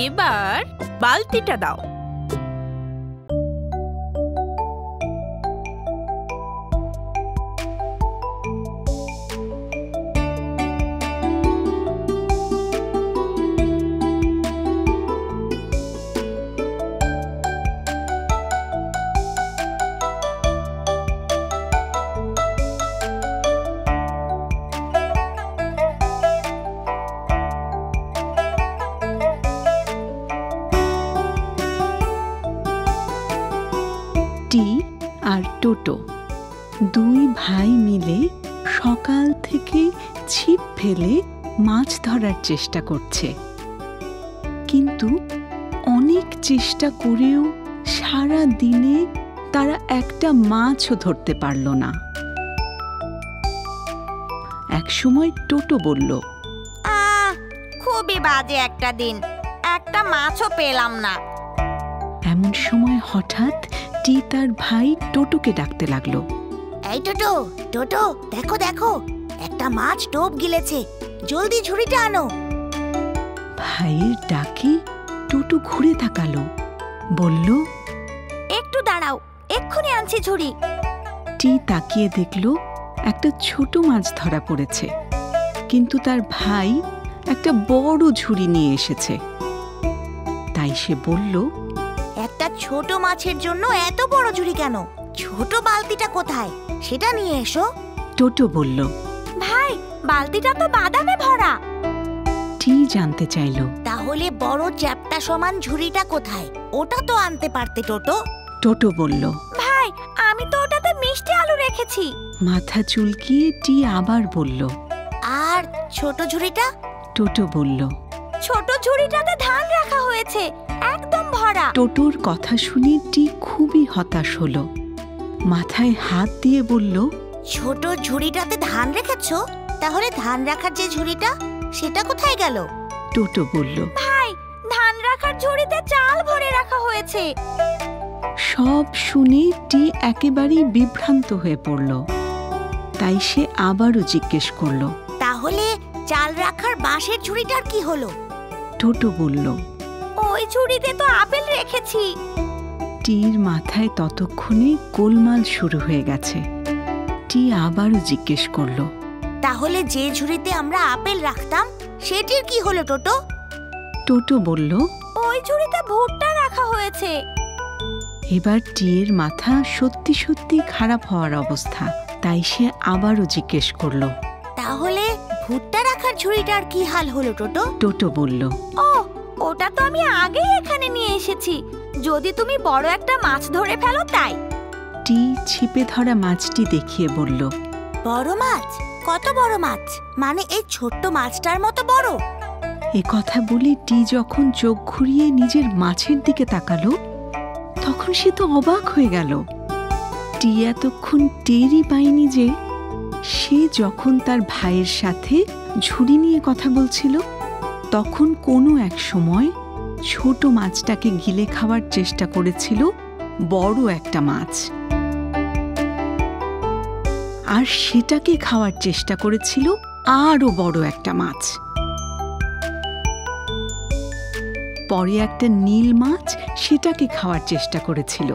এবার বালতিটা দাও। টি আর টোটো দুই ভাই মিলে সকাল থেকে ছিপ ফেলে মাছ ধরার চেষ্টা করছে, কিন্তু অনেক চেষ্টা করেও সারা দিনে তারা একটা মাছও ধরতে পারল না। একসময় টোটো বলল, খুবই বাজে একটা দিন, একটা মাছও পেলাম না। এমন সময় হঠাৎ টি তার ভাই টোটোকে ডাকতে লাগলো, এই টোটো, টোটো, দেখো দেখো, একটা মাছ টোপ গিলেছে, জলদি ঝুড়িটা আনো। ভাইয়ের ডাকে টোটো ঘুরে তাকালো, বলল, একটু দাঁড়াও, এক্ষুনি আনছি ঝুড়ি। টি তাকিয়ে দেখল একটা ছোট মাছ ধরা পড়েছে, কিন্তু তার ভাই একটা বড় ঝুড়ি নিয়ে এসেছে। তাই সে বলল, একটা ছোট মাছের জন্য এত বড় ঝুড়ি কেন? ছোট বালতিটা কোথায়, সেটা নিয়ে এসো। টোটো বলল, ভাই, বালতিটা তো বাদামে ভরা। টি জানতে চাইল, তাহলে বড় চ্যাপ্টা সমান ঝুড়িটা কোথায়? ওটা তো আনতে পারতে টোটো। টোটো বলল, ভাই, আমি তো ওটাতে মিষ্টি আলু রেখেছি। মাথা চুলকিয়ে টি আবার বলল, আর ছোট ঝুড়িটা? টোটো বলল, ছোট ঝুড়িটাতে ধান রাখা হয়েছে, একদম ভরা। টোটোর কথা শুনে টি খুবই হতাশ হলো, মাথায় হাত দিয়ে বলল, ছোট ঝুড়িটাতে ধান রেখেছো? তাহলে ধান রাখার যে ঝুড়িটা, সেটা কোথায় গেল? টোটো বলল, ভাই, ধান রাখার ঝুড়িতে চাল ভরে রাখা হয়েছে। সব শুনে টি একেবারেই বিভ্রান্ত হয়ে পড়ল। তাই সে আবারও জিজ্ঞেস করল, তাহলে চাল রাখার বাঁশের ঝুড়িটার কি হলো? টোটো বলল, ওই ঝুড়িতে তো আপেল রেখেছি। টির মাথায় ততক্ষণে গোলমাল শুরু হয়ে গেছে। টি আবারও জিজ্ঞেস করল, তাহলে যে ঝুড়িতে আমরা আপেল রাখতাম, সেটির কি হলো টোটো? টোটো বলল, ওই ঝুড়িতে ভুট্টা রাখা হয়েছে। এবার টিয়ের মাথা সত্যি সত্যি খারাপ হওয়ার অবস্থা। তাই সে আবারও জিজ্ঞেস করল, তাহলে ভুট্টা রাখার ঝুড়িটার কি হাল হলো টোটো? টোটো বলল, ও, ওটা তো আমি আগেই এখানে নিয়ে এসেছি, যদি তুমি বড় একটা মাছ ধরে ফেলো তাই। টি ছিপে ধরা মাছটি দেখিয়ে বলল, বড় মাছ? কত বড় মাছ? মানে এই ছোট্ট মাছটার মতো বড়? এ কথা বলে টি যখন চোখ ঘুরিয়ে নিজের মাছের দিকে তাকালো, তখন সে তো অবাক হয়ে গেল। টি এতক্ষণ টেরই পায়নি যে সে যখন তার ভাইয়ের সাথে ঝুড়ি নিয়ে কথা বলছিল, তখন কোনো এক সময় ছোট মাছটাকে গিলে খাওয়ার চেষ্টা করেছিল বড় একটা মাছ, আর সেটাকে খাওয়ার চেষ্টা করেছিল আরও বড় একটা মাছ। পরে একটা নীল মাছ সেটাকে খাওয়ার চেষ্টা করেছিল।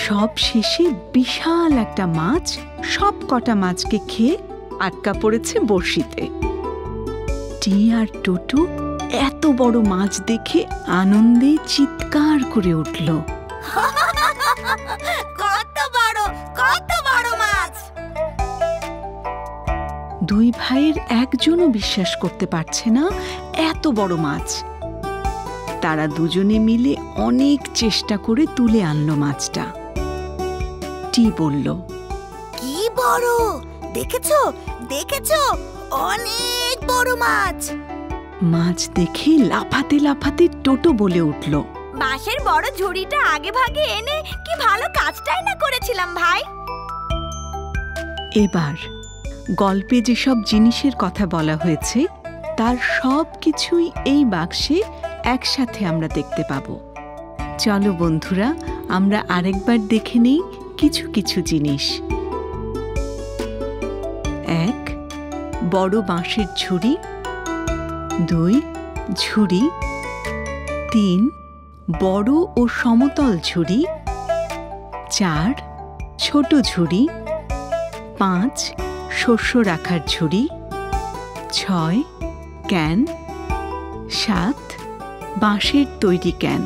সব শেষে বিশাল একটা মাছ সব কটা মাছকে খেয়ে আটকা পড়েছে বড়শিতে। টি আর টোটো এত বড় মাছ দেখে আনন্দে চিৎকার করে উঠল, কত বড়, কত বড় মাছ! দুই ভাইয়ের একজনও বিশ্বাস করতে পারছে না এত বড় মাছ। তারা দুজনে মিলে অনেক চেষ্টা করে তুলে আনলো মাছটা। টি বলল, কি বড়! দেখেছো, দেখেছো, অনেক বড় মাছ! মাছ দেখে লাফাতে লাফাতে টোটো বলে উঠল, বাঁশের বড় ঝুড়িটা আগে ভাগে এনে কি ভালো কাজটাই না করেছিলাম ভাই। এবার গল্পে যেসব জিনিসের কথা বলা হয়েছে তার সব কিছুই এই বাক্সে একসাথে আমরা দেখতে পাব। চলো বন্ধুরা, আমরা আরেকবার দেখে নেই কিছু কিছু জিনিস। 1. বড় বাঁশের ঝুড়ি। 2. ঝুড়ি, 3 বড় ও সমতল ঝুড়ি, 4 ছোট ঝুড়ি, 5 শস্য রাখার ঝুড়ি, 6 ক্যান, 7 বাঁশের তৈরি ক্যান।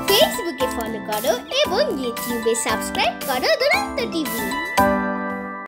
ফেসবুকে ফলো করো এবং ইউটিউবে সাবস্ক্রাইব করো দুরন্ত টিভি।